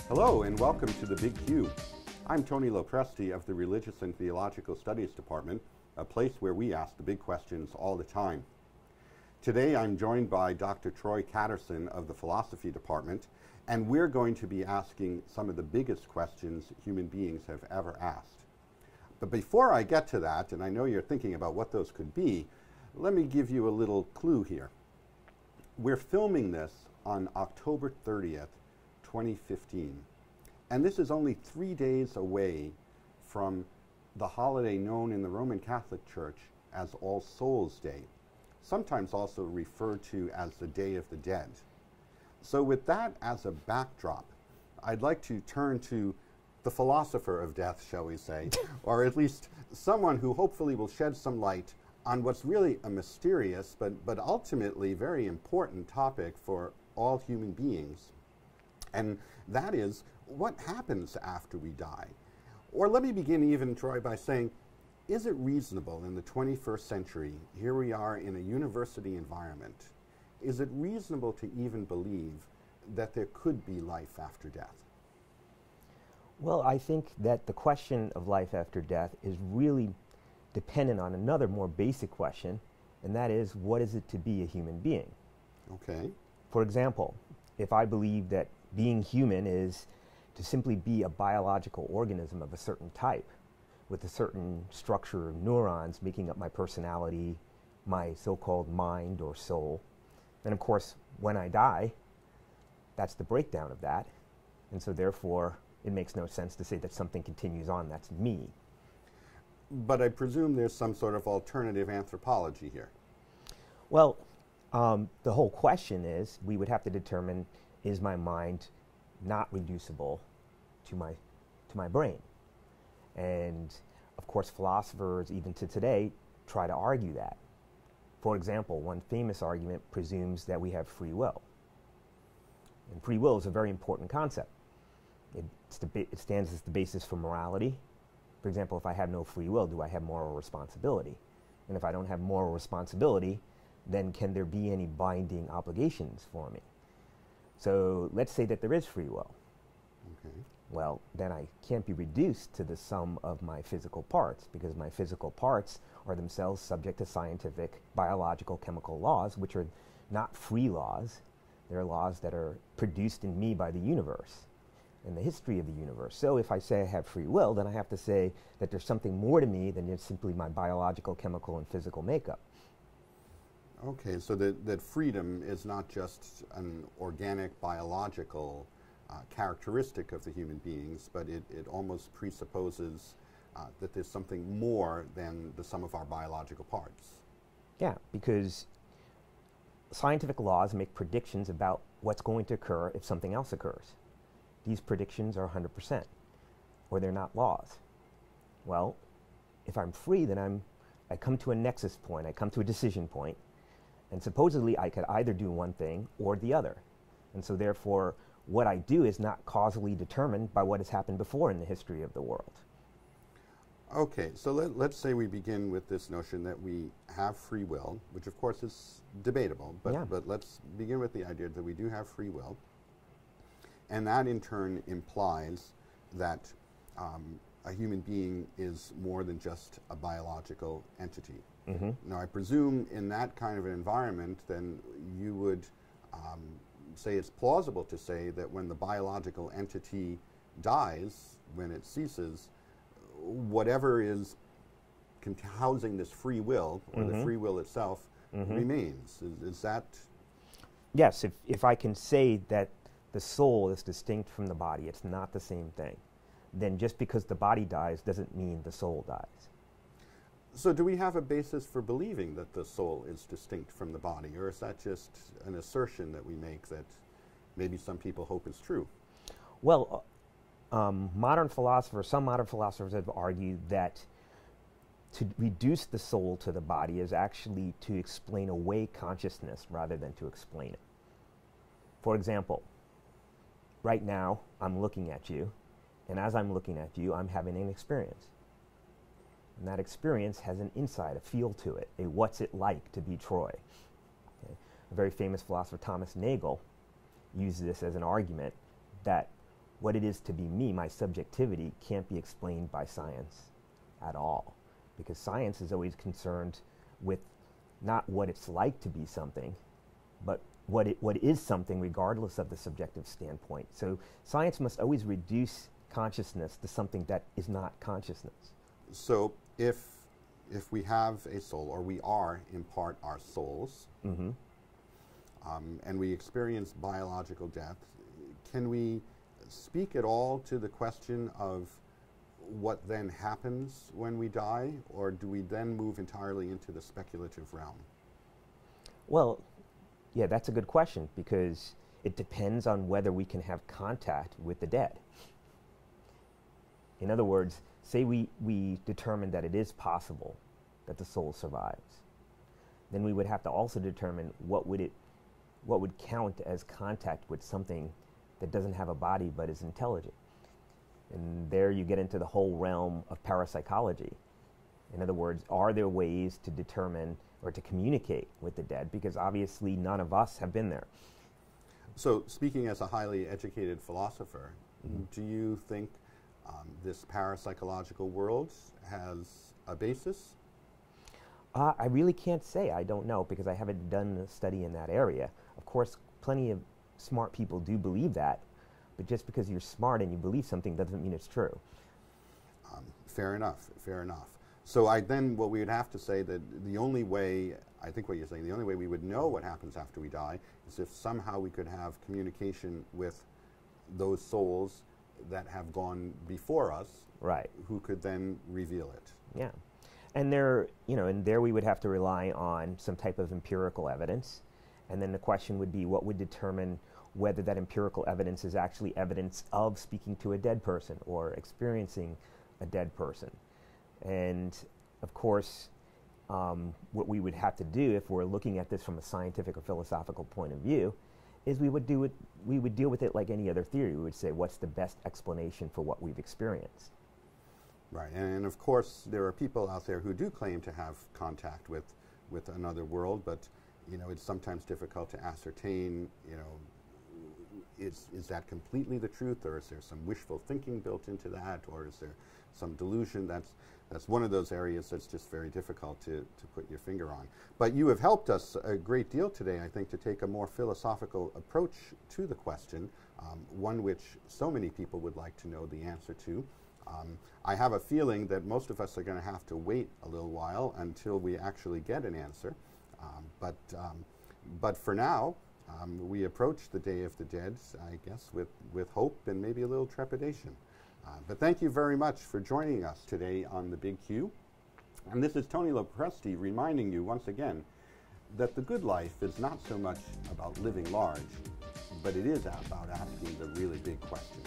Hello and welcome to the Big Q. I'm Tony LoPresti of the Religious and Theological Studies Department, a place where we ask the big questions all the time. Today I'm joined by Dr. Troy Catterson of the Philosophy Department, and we're going to be asking some of the biggest questions human beings have ever asked. But before I get to that, and I know you're thinking about what those could be, let me give you a little clue here. We're filming this on October 30th, 2015. And this is only 3 days away from the holiday known in the Roman Catholic Church as All Souls Day, sometimes also referred to as the Day of the Dead. So with that as a backdrop, I'd like to turn to the philosopher of death, shall we say, or at least someone who hopefully will shed some light on what's really a mysterious but ultimately very important topic for all human beings. And that is, what happens after we die? Or let me begin even, Troy, by saying, is it reasonable in the 21st century, here we are in a university environment, is it reasonable to even believe that there could be life after death? Well, I think that the question of life after death is really dependent on another more basic question, and that is, what is it to be a human being? Okay. For example, if I believe that being human is to simply be a biological organism of a certain type, with a certain structure of neurons making up my personality, my so-called mind or soul, then of course, when I die, that's the breakdown of that, and so therefore, it makes no sense to say that something continues on, that's me. But I presume there's some sort of alternative anthropology here. Well, the whole question is, we would have to determine, is my mind not reducible to my brain? And of course, philosophers, even to today, try to argue that. For example, one famous argument presumes that we have free will. And free will is a very important concept. It stands as the basis for morality. For example, if I have no free will, do I have moral responsibility? And if I don't have moral responsibility, then can there be any binding obligations for me? So let's say that there is free will. Okay. Well, then I can't be reduced to the sum of my physical parts, because my physical parts are themselves subject to scientific, biological, chemical laws, which are not free laws. They're laws that are produced in me by the universe and the history of the universe. So if I say I have free will, then I have to say that there's something more to me than just simply my biological, chemical, and physical makeup. Okay, so that freedom is not just an organic, biological characteristic of the human beings, but it almost presupposes that there's something more than the sum of our biological parts. Yeah, because scientific laws make predictions about what's going to occur if something else occurs. These predictions are 100%, or they're not laws. Well, if I'm free, then I come to a nexus point, I come to a decision point, and supposedly I could either do one thing or the other. And so therefore, what I do is not causally determined by what has happened before in the history of the world. Okay, so let's say we begin with this notion that we have free will, which of course is debatable, but let's begin with the idea that we do have free will. And that in turn implies that a human being is more than just a biological entity. Mm-hmm. Now, I presume in that kind of an environment, then you would say it's plausible to say that when the biological entity dies, when it ceases, whatever is housing this free will, or the free will itself, remains. Is that? Yes, if I can say that the soul is distinct from the body, it's not the same thing, then just because the body dies doesn't mean the soul dies. So do we have a basis for believing that the soul is distinct from the body, or is that just an assertion that we make that maybe some people hope is true? Well, some modern philosophers have argued that to reduce the soul to the body is actually to explain away consciousness rather than to explain it. For example, right now I'm looking at you, and as I'm looking at you, I'm having an experience. And that experience has an insight, a feel to it, a what's it like to be Troy. Okay. A very famous philosopher, Thomas Nagel, used this as an argument that what it is to be me, my subjectivity, can't be explained by science at all. Because science is always concerned with not what it's like to be something, but what is something regardless of the subjective standpoint. So science must always reduce consciousness to something that is not consciousness. So if we have a soul, or we are in part our souls, Mm-hmm. And we experience biological death, can we speak at all to the question of what then happens when we die, or do we then move entirely into the speculative realm? Well, yeah, that's a good question, because it depends on whether we can have contact with the dead. In other words, say we determine that it is possible that the soul survives. Then we would have to also determine what would count as contact with something that doesn't have a body but is intelligent. And there you get into the whole realm of parapsychology. In other words, are there ways to determine or to communicate with the dead? Because obviously none of us have been there. So speaking as a highly educated philosopher, Mm-hmm. do you think this parapsychological world has a basis? I really can't say. I don't know, because I haven't done a study in that area. Of course, plenty of smart people do believe that, but just because you're smart and you believe something doesn't mean it's true. Fair enough, fair enough. So what we would have to say that the only way, I think what you're saying, the only way we would know what happens after we die is if somehow we could have communication with those souls that have gone before us, Right. who could then reveal it. Yeah. And there we would have to rely on some type of empirical evidence. And then the question would be, what would determine whether that empirical evidence is actually evidence of speaking to a dead person or experiencing a dead person? And of course, what we would have to do if we're looking at this from a scientific or philosophical point of view is we would deal with it like any other theory. We would say, what's the best explanation for what we've experienced? Right, and of course there are people out there who do claim to have contact with another world, but it's sometimes difficult to ascertain, is that completely the truth, or is there some wishful thinking built into that, or is there some delusion? That's one of those areas that's just very difficult to put your finger on. But you have helped us a great deal today, I think, to take a more philosophical approach to the question, one which so many people would like to know the answer to. I have a feeling that most of us are going to have to wait a little while until we actually get an answer. But for now, we approach the Day of the Dead, I guess, with hope and maybe a little trepidation. But thank you very much for joining us today on The Big Q. And this is Tony LoPresti reminding you once again that the good life is not so much about living large, but it is about asking the really big questions.